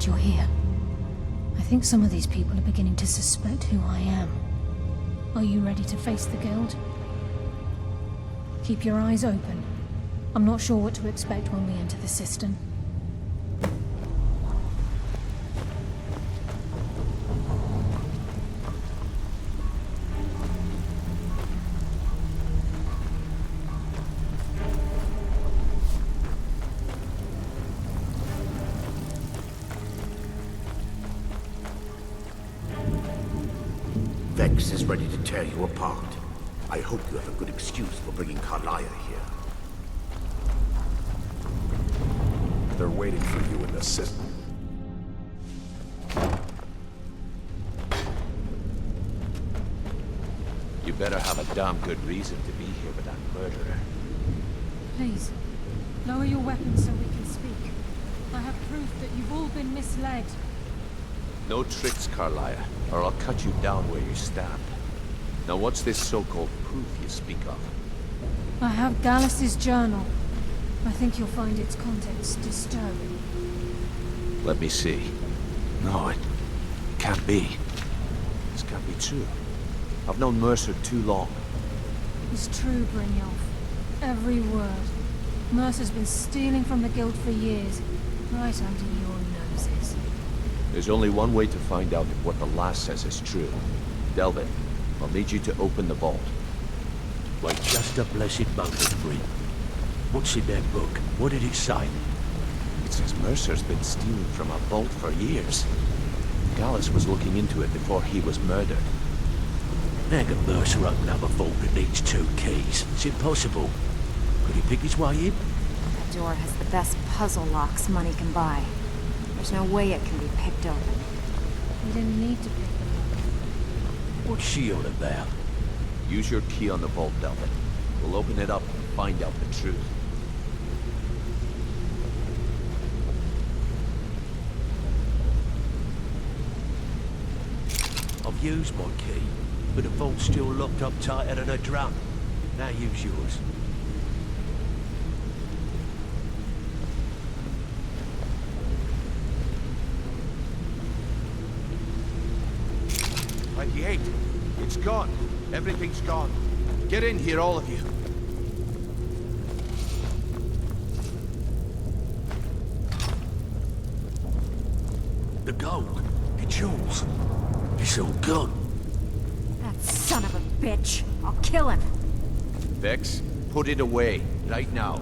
glad you're here. I think some of these people are beginning to suspect who I am. Are you ready to face the Guild? Keep your eyes open. I'm not sure what to expect when we enter the cistern. Vex is ready to tear you apart. I hope you have a good excuse for bringing Karliah here. They're waiting for you in the cistern. You better have a damn good reason to be here with that murderer. Please, lower your weapons so we can speak. I have proof that you've all been misled. No tricks, Karliah, or I'll cut you down where you stand. Now what's this so-called proof you speak of? I have Gallus' journal. I think you'll find its contents disturbing. Let me see. No, it can't be. This can't be true. I've known Mercer too long. It's true, Brynjolf. Every word. Mercer's been stealing from the Guild for years, right under your noses. There's only one way to find out if what the lass says is true. Delvin, I'll need you to open the vault. Wait just a blessed moment, Bryn. What's in that book? What did it say? It says Mercer's been stealing from a vault for years. Gallus was looking into it before he was murdered. How can Mercer open up a vault that needs 2 keys? It's impossible. Could he pick his way in? That door has the best puzzle locks money can buy. There's no way it can be picked open. We didn't need to pick them up. What's she on about? Use your key on the vault, Delvin. We'll open it up and find out the truth. I've used my key, but the vault's still locked up tighter than a drum. Now use yours. It's gone. Everything's gone. Get in here, all of you. The gold, the jewels, it's all gone. That son of a bitch. I'll kill him. Vex, put it away, right now.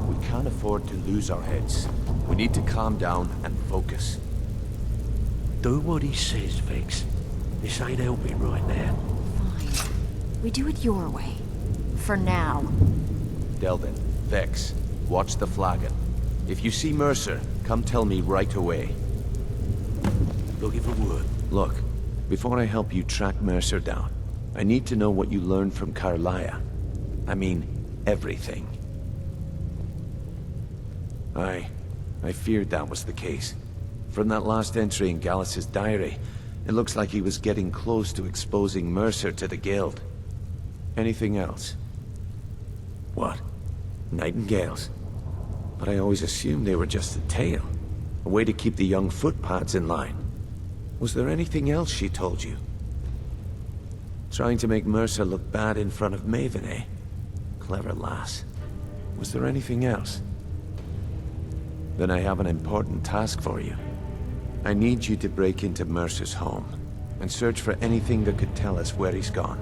We can't afford to lose our heads. We need to calm down and focus. Do what he says, Vex. This ain't helping right now. Fine. We do it your way. For now. Delvin, Vex, watch the flagon. If you see Mercer, come tell me right away. Looking for word. Look, before I help you track Mercer down, I need to know what you learned from Karliah. I mean, everything. I feared that was the case. From that last entry in Gallus' diary, it looks like he was getting close to exposing Mercer to the Guild. Anything else? What? Nightingales? But I always assumed they were just a tale. A way to keep the young footpads in line. Was there anything else she told you? Trying to make Mercer look bad in front of Maven, eh? Clever lass. Was there anything else? Then I have an important task for you. I need you to break into Mercer's home and search for anything that could tell us where he's gone.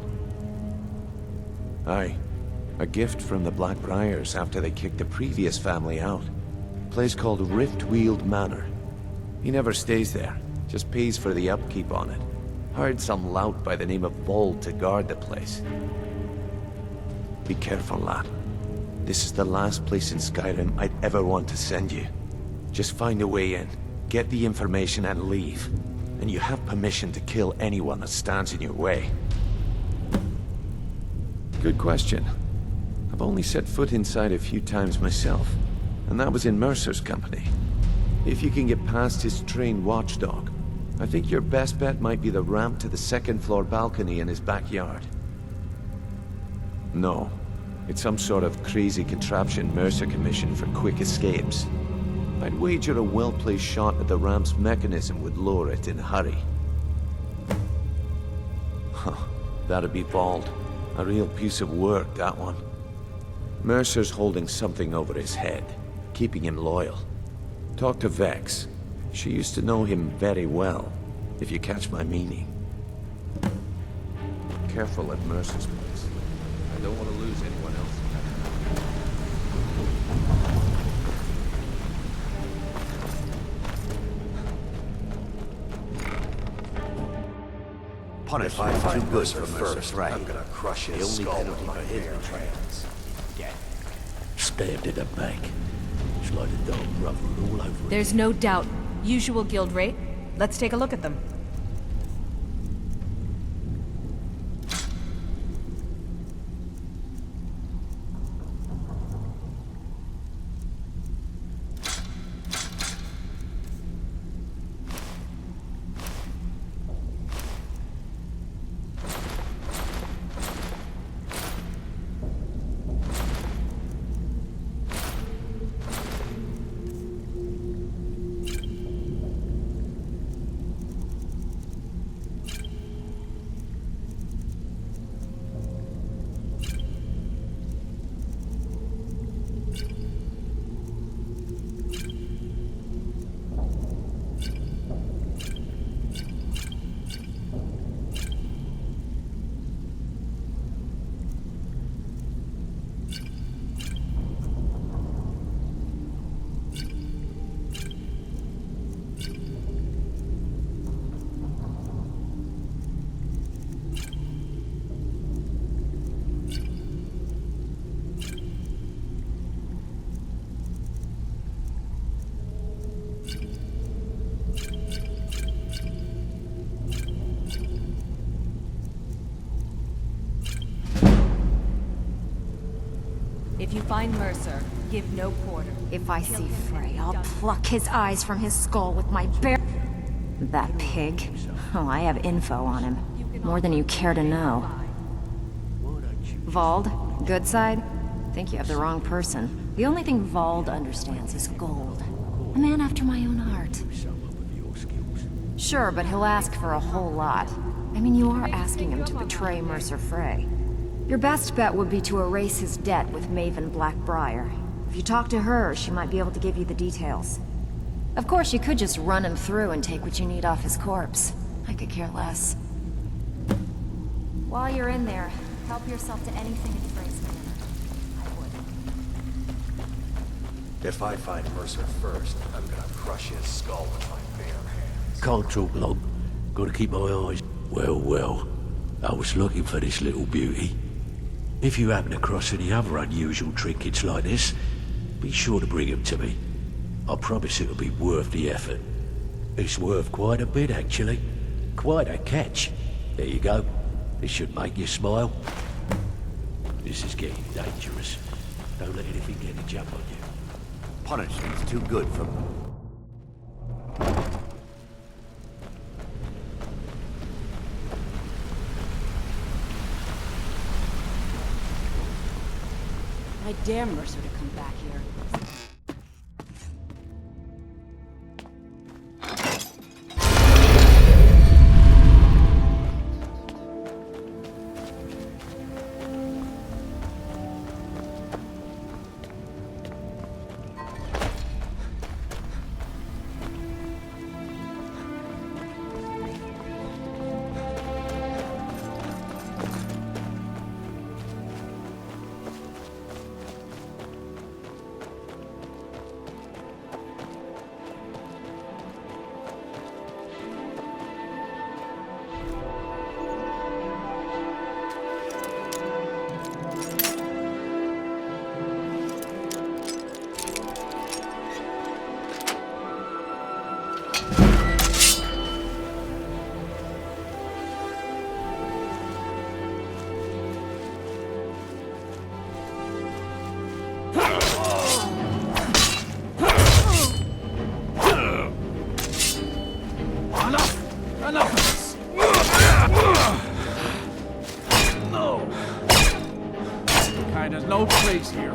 Aye, a gift from the Blackbriars after they kicked the previous family out. A place called Riftweald Manor. He never stays there, just pays for the upkeep on it. Hired some lout by the name of Vold to guard the place. Be careful, lad. This is the last place in Skyrim I'd ever want to send you. Just find a way in. Get the information and leave. And you have permission to kill anyone that stands in your way. Good question. I've only set foot inside a few times myself, and that was in Mercer's company. If you can get past his trained watchdog, I think your best bet might be the ramp to the second-floor balcony in his backyard. No, it's some sort of crazy contraption Mercer commissioned for quick escapes. I'd wager a well-placed shot at the ramp's mechanism would lower it in a hurry. Huh, that'd be Vald. A real piece of work, that one. Mercer's holding something over his head, keeping him loyal. Talk to Vex. She used to know him very well, if you catch my meaning. Careful at Mercer's place. I don't want to lose anyone else. Punish If I him find too good Mercer for Mercer first, Frey. I'm gonna crush The his only skull penalty with my for his bare betrayal. hands. Stabbed in the back. It's like the dog brotherhood all over There's no doubt. Usual guild rate. Let's take a look at them. If you find Mercer, give no quarter. If I see Frey, I'll pluck his eyes from his skull with my bare... That pig? Oh, I have info on him. More than you care to know. Vald, good side? Think you have the wrong person. The only thing Vald understands is gold. A man after my own heart. Sure, but he'll ask for a whole lot. I mean, you are asking him to betray Mercer Frey. Your best bet would be to erase his debt with Maven Blackbriar. If you talk to her, she might be able to give you the details. Of course, you could just run him through and take what you need off his corpse. I could care less. While you're in there, help yourself to anything in Frey's manner. I would. If I find Mercer first, I'm gonna crush his skull with my bare hands. Can't talk long. Gotta keep my eyes. Well, well. I was looking for this little beauty. If you happen across any other unusual trinkets like this, be sure to bring them to me. I promise it'll be worth the effort. It's worth quite a bit, actually. Quite a catch. There you go. This should make you smile. This is getting dangerous. Don't let anything get a jump on you. Punishment's too good for... I dare Mercer to come back here. There's no place here.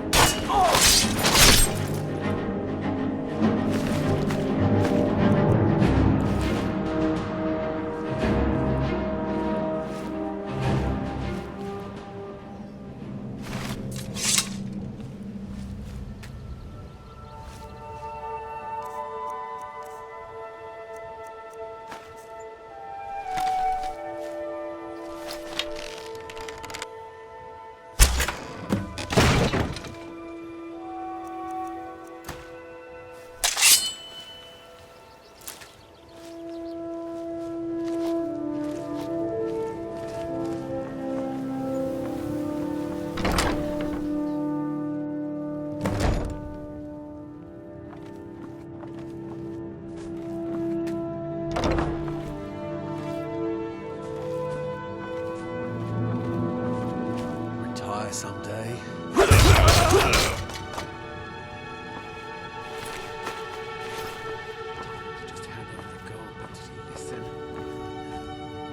retire someday. Just hand over the gold, but did he listen?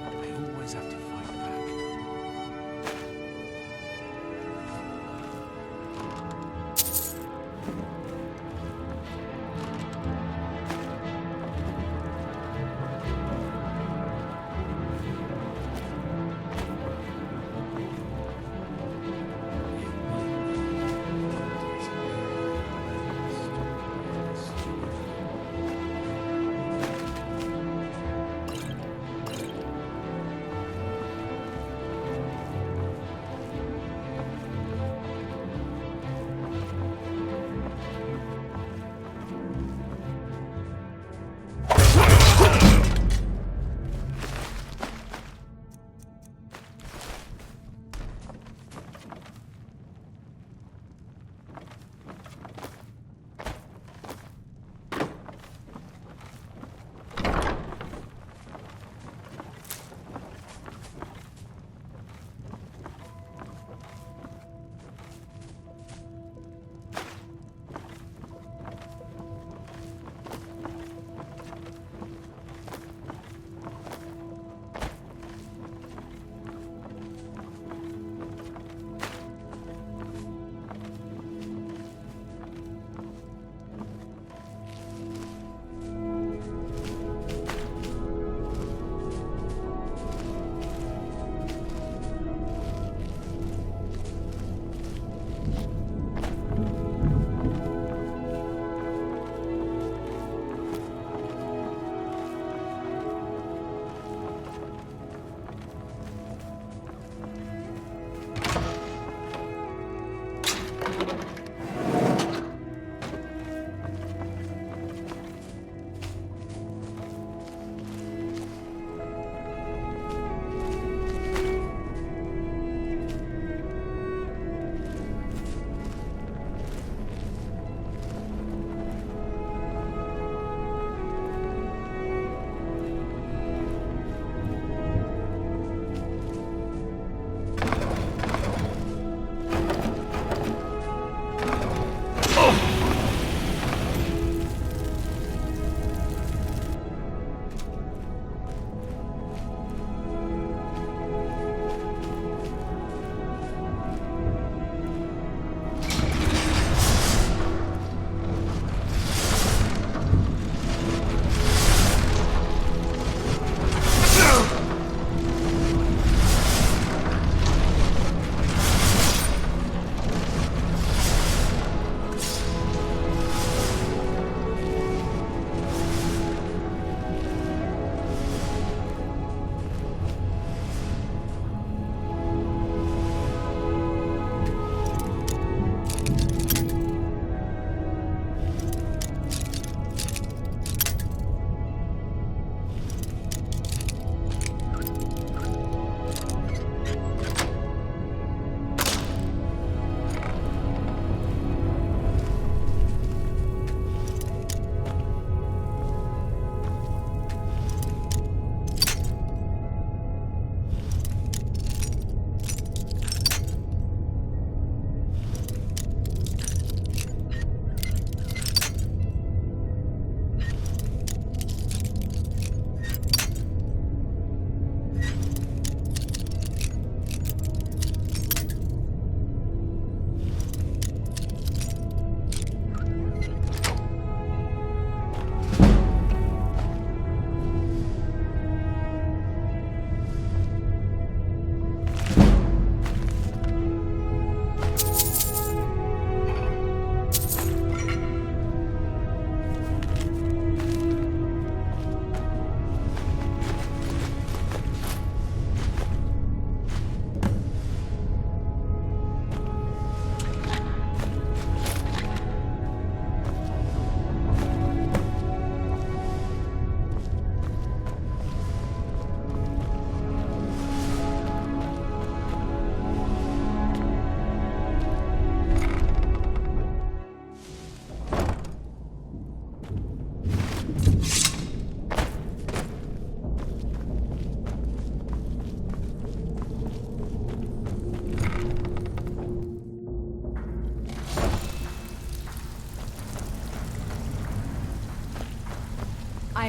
I always have to fight back.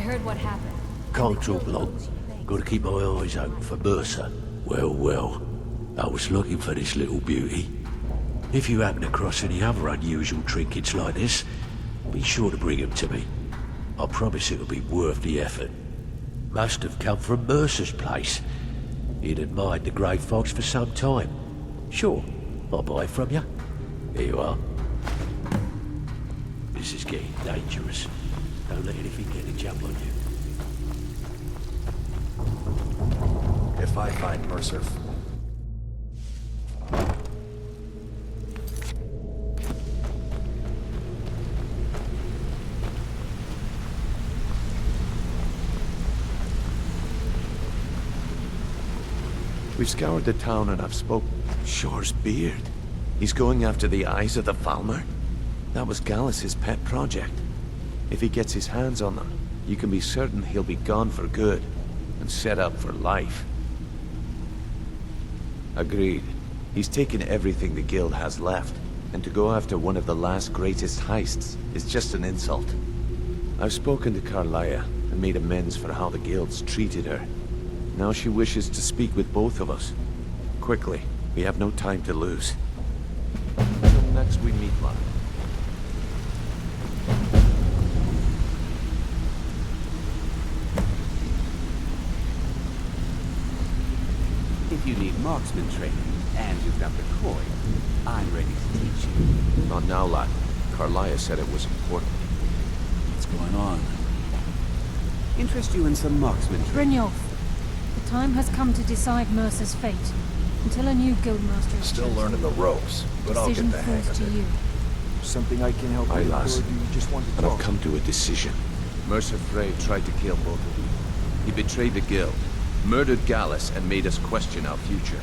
heard what happened. Can't talk long. Gotta keep my eyes open for Mercer. Well, well. I was looking for this little beauty. If you happen across any other unusual trinkets like this, be sure to bring them to me. I promise it'll be worth the effort. Must have come from Mercer's place. He'd admired the grey fox for some time. Sure, I'll buy it from you. Here you are. This is getting dangerous. Don't let anything get a jump on you. If I find Mercer... We've scoured the town and I've spoke... Shore's beard. He's going after the eyes of the Falmer? That was Gallus's pet project. If he gets his hands on them, you can be certain he'll be gone for good, and set up for life. Agreed. He's taken everything the Guild has left, and to go after one of the last greatest heists is just an insult. I've spoken to Carlia, and made amends for how the Guild's treated her. Now she wishes to speak with both of us. Quickly, we have no time to lose. Until next we meet, lad. If you need marksman training, and you've got the coin, I'm ready to teach you. Not now, lad. Carlia said it was important. What's going on? Interest you in some marksman training? Brynjolf, the time has come to decide Mercer's fate. Until a new guildmaster is Still chosen, learning the ropes, but I'll decision get the hang falls of to it. you. Something I can help Aye, with, lass. or do you just want to And I've talk? come to a decision. Mercer Frey tried to kill both of you. He betrayed the Guild, murdered Gallus, and made us question our future.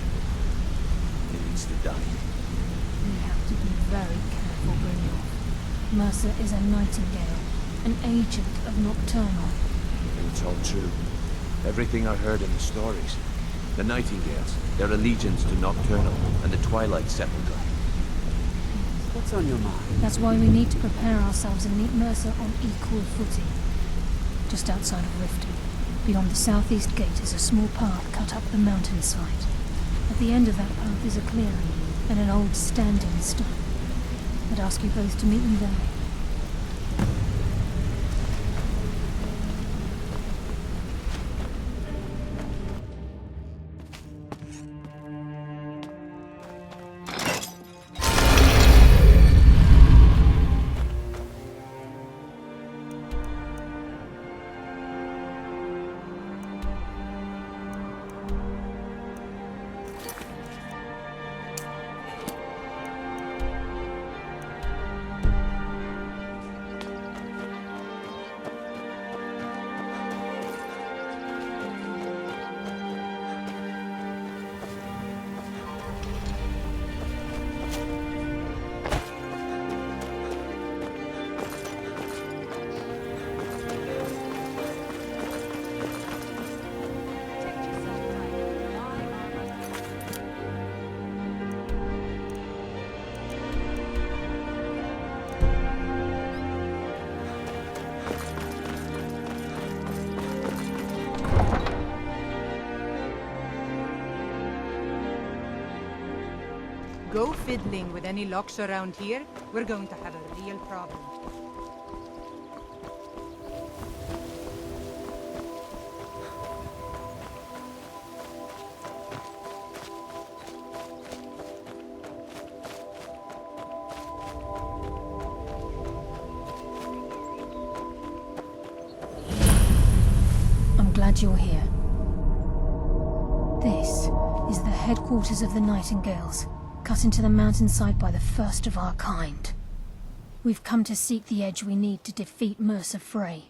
He needs to die. We have to be very careful, Brynjolf. Mercer is a nightingale, an agent of Nocturnal. And it's all true. Everything I heard in the stories. The Nightingales, their allegiance to Nocturnal, and the Twilight Sepulchre. What's on your mind? That's why we need to prepare ourselves and meet Mercer on equal footing. Just outside of Riften, beyond the southeast gate is a small path cut up the mountainside. At the end of that path is a clearing and an old standing stone. I'd ask you both to meet me there. Go fiddling with any locks around here, we're going to have a real problem. I'm glad you're here. This is the headquarters of the Nightingales, cut into the mountainside by the first of our kind. We've come to seek the edge we need to defeat Mercer Frey.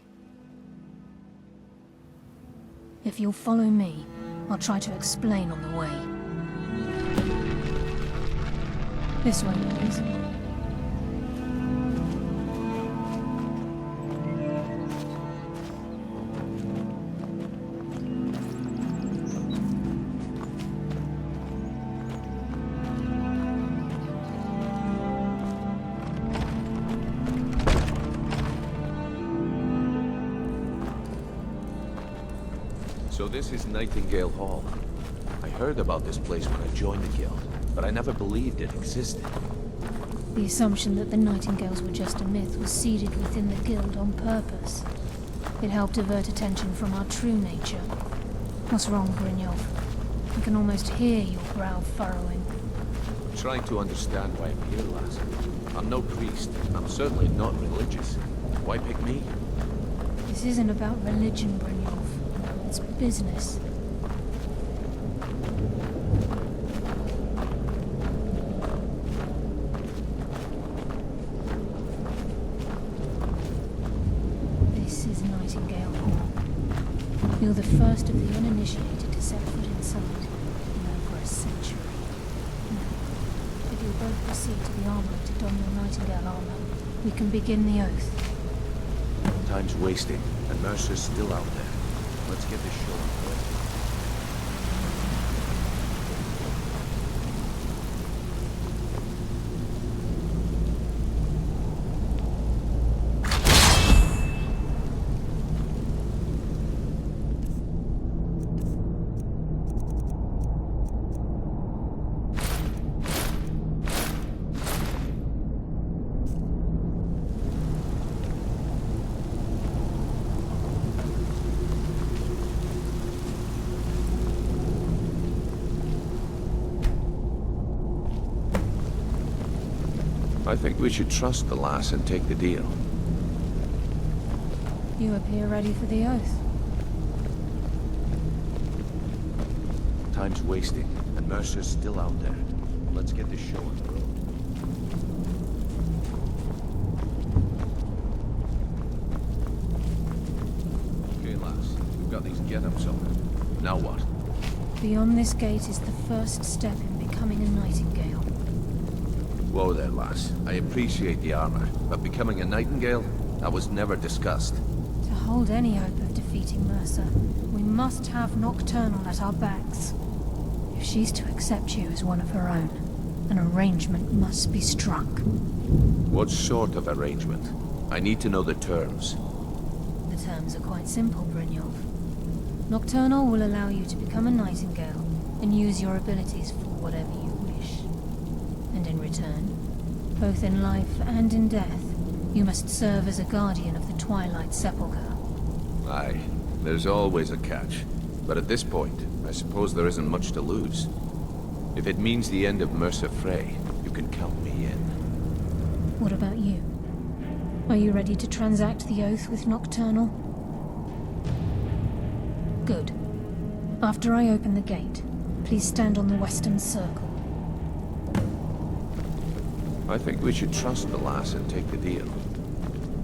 If you'll follow me, I'll try to explain on the way. This way, please. So this is Nightingale Hall. I heard about this place when I joined the guild, but I never believed it existed. The assumption that the Nightingales were just a myth was seeded within the guild on purpose. It helped divert attention from our true nature. What's wrong, Brynjolf? I can almost hear your brow furrowing. I'm trying to understand why I'm here, lass. I'm no priest. I'm certainly not religious. Why pick me? This isn't about religion, Brynjolf. It's business. This is Nightingale Hall. You're the first of the uninitiated to set foot inside in over a century. Now, if you'll both proceed to the armory to don your Nightingale armor, we can begin the oath. Time's wasting, and Mercer's still out there. Let's get this show on the road. I think we should trust the lass and take the deal. You appear ready for the oath. Time's wasting, and Mercer's still out there. Let's get this show on the road. Okay, lass. We've got these get-ups on. Now what? Beyond this gate is the first step in becoming a Nightingale. Whoa there, lass. I appreciate the armor, but becoming a Nightingale? That was never discussed. To hold any hope of defeating Mercer, we must have Nocturnal at our backs. If she's to accept you as one of her own, an arrangement must be struck. What sort of arrangement? I need to know the terms. The terms are quite simple, Brynjolf. Nocturnal will allow you to become a Nightingale and use your abilities for whatever you wish. And in return, both in life and in death, you must serve as a guardian of the Twilight Sepulchre. Aye, there's always a catch. But at this point, I suppose there isn't much to lose. If it means the end of Mercer Frey, you can count me in. What about you? Are you ready to transact the oath with Nocturnal? Good. After I open the gate, please stand on the western circle. I think we should trust the lass and take the deal.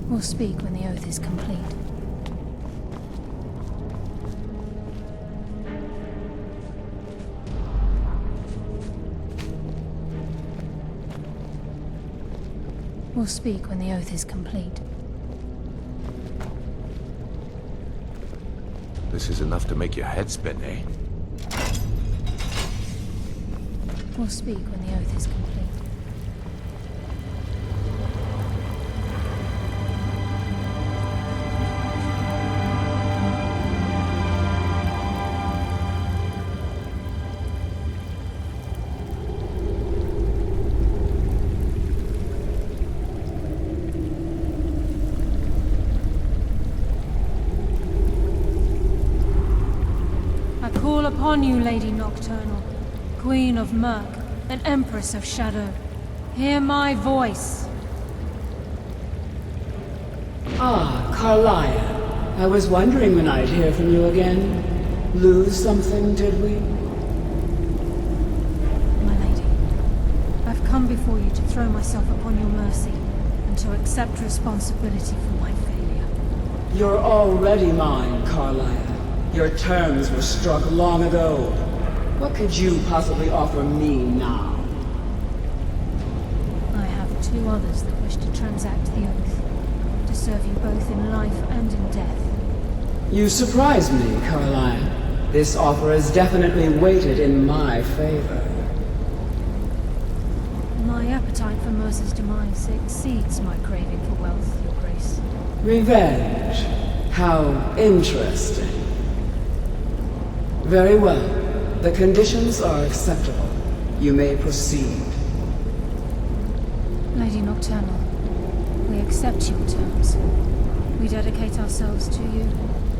We'll speak when the oath is complete. We'll speak when the oath is complete. This is enough to make your head spin, eh? We'll speak when the oath is complete. Call upon you, Lady Nocturnal, Queen of Murk, and Empress of Shadow. Hear my voice. Ah, Carlia. I was wondering when I'd hear from you again. Lose something, did we? My lady, I've come before you to throw myself upon your mercy, and to accept responsibility for my failure. You're already mine, Carlia. Your terms were struck long ago. What could you possibly offer me now? I have two others that wish to transact the oath, to serve you both in life and in death. You surprise me, Carlia. This offer is definitely weighted in my favor. My appetite for Mercer's demise exceeds my craving for wealth, Your Grace. Revenge. How interesting. Very well. The conditions are acceptable. You may proceed. Lady Nocturnal, we accept your terms. We dedicate ourselves to you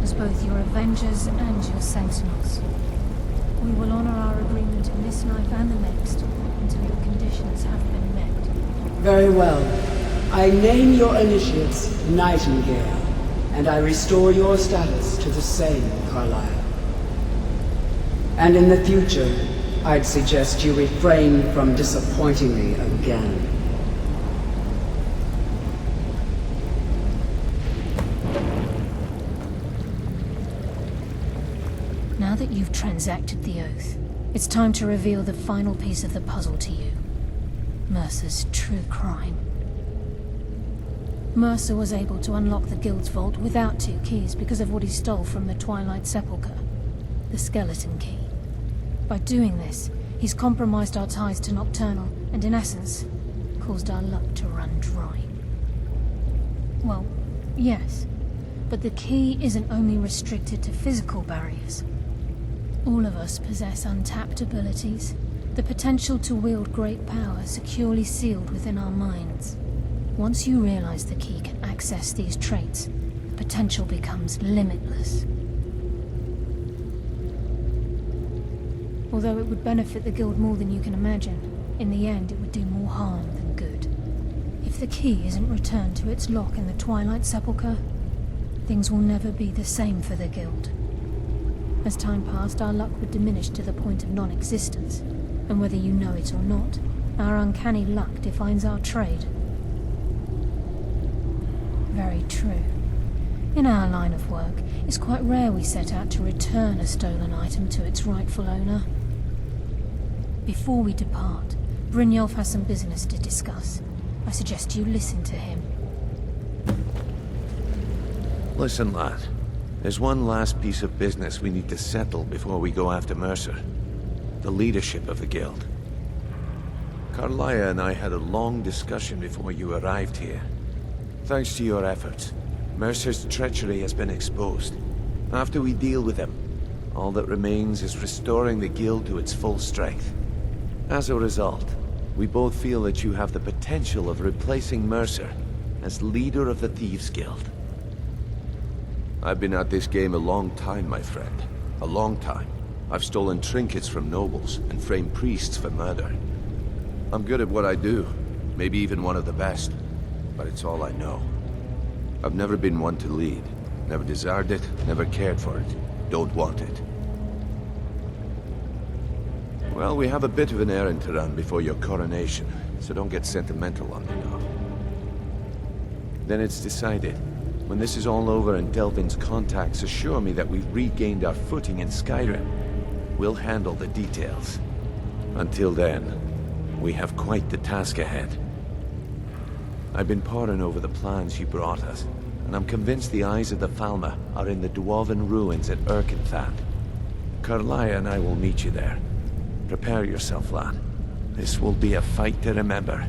as both your avengers and your sentinels. We will honor our agreement in this life and the next until your conditions have been met. Very well. I name your initiates Nightingale, and I restore your status to the same, Carlyle. And in the future, I'd suggest you refrain from disappointing me again. Now that you've transacted the oath, it's time to reveal the final piece of the puzzle to you. Mercer's true crime. Mercer was able to unlock the Guild's vault without 2 keys because of what he stole from the Twilight Sepulchre, the skeleton key. By doing this, he's compromised our ties to Nocturnal and, in essence, caused our luck to run dry. Well, yes, but the key isn't only restricted to physical barriers. All of us possess untapped abilities, the potential to wield great power securely sealed within our minds. Once you realize the key can access these traits, the potential becomes limitless. Although it would benefit the Guild more than you can imagine, in the end it would do more harm than good. If the key isn't returned to its lock in the Twilight Sepulchre, things will never be the same for the Guild. As time passed, our luck would diminish to the point of non-existence, and whether you know it or not, our uncanny luck defines our trade. Very true. In our line of work, it's quite rare we set out to return a stolen item to its rightful owner. Before we depart, Brynjolf has some business to discuss. I suggest you listen to him. Listen, lad. There's one last piece of business we need to settle before we go after Mercer. The leadership of the Guild. Carlaya and I had a long discussion before you arrived here. Thanks to your efforts, Mercer's treachery has been exposed. After we deal with him, all that remains is restoring the Guild to its full strength. As a result, we both feel that you have the potential of replacing Mercer as leader of the Thieves' Guild. I've been at this game a long time, my friend. A long time. I've stolen trinkets from nobles and framed priests for murder. I'm good at what I do, maybe even one of the best, but it's all I know. I've never been one to lead. Never desired it, never cared for it. Don't want it. Well, we have a bit of an errand to run before your coronation, so don't get sentimental on me now. Then it's decided. When this is all over and Delvin's contacts assure me that we've regained our footing in Skyrim, we'll handle the details. Until then, we have quite the task ahead. I've been poring over the plans you brought us, and I'm convinced the eyes of the Falmer are in the Dwarven ruins at Erkenthal. Carlaya and I will meet you there. Prepare yourself, lad. This will be a fight to remember.